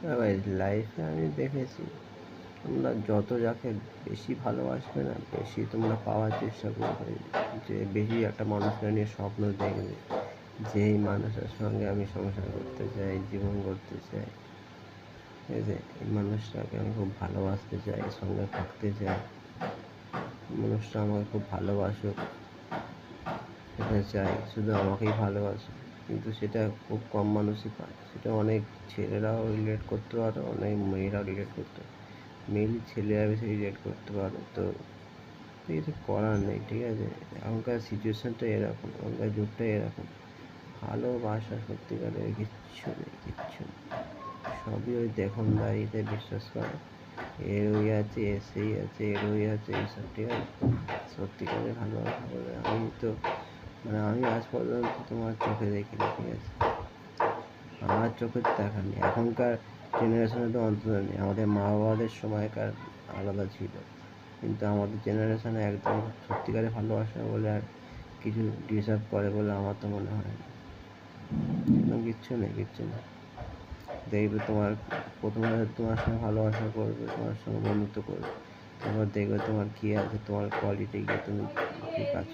ভাই লাইফে আমি দেখেছি তোমরা যত যাকে বেশি ভালোবাসবে না বেশি তোমরা পাওয়ার চেষ্টা করবে, যে বেশি একটা মানুষকে নিয়ে স্বপ্ন দেখবে যে এই মানুষের সঙ্গে আমি সংসার করতে চাই, জীবন করতে চাই, ঠিক আছে, এই মানুষটাকে আমি খুব ভালোবাসতে চাই, সঙ্গে থাকতে চাই, মানুষটা আমাকে খুব ভালোবাসুক, সেটা চাই, শুধু আমাকেই ভালোবাসে। কিন্তু সেটা খুব কম মানুষই পায়। সেটা অনেক ছেলেরাও রিলেট করতে পারে, অনেক মেয়েরাও রিলেট করতে পারে। মেনলি ছেলেরা বেশি রিলেট করতে পারে। তো কিছু করার নেই, ঠিক আছে, এখনকার সিচুয়েশানটা এরকম, এখনকার যুগটা এরকম। ভালোবাসা সত্যিকারের কিচ্ছু নেই, কিচ্ছু নেই। সবই ওই দেখনদারিতে বিশ্বাস করে, এর ওই আছে, এর সেই আছে, এর ওই আছে, এইসব, ঠিক আছে। সত্যিকারের ভালোবাসা বলে আমি তো আমি আজ পর্যন্ত তোমার চোখে দেখিনি, ঠিক আছে, আমার চোখে দেখা নেই। এখনকার জেনারেশনে তো অন্তত নেই, আমাদের মা বাবাদের সময়কার আলাদা ছিল, কিন্তু আমাদের জেনারেশনে একদম সত্যিকারের ভালোবাসা বলে আর কিছু ডিজার্ভ করে বলে আমার তো মনে হয় না। একদম কিচ্ছু নেই, কিচ্ছু নেই। দেখবে তোমার প্রথমে তোমার সঙ্গে ভালোবাসা করবে, তোমার সঙ্গে বন্ধুত্ব করবে, তারপর দেখবে তোমার কী আছে, তোমার কোয়ালিটি কী, তুমি কী কাজ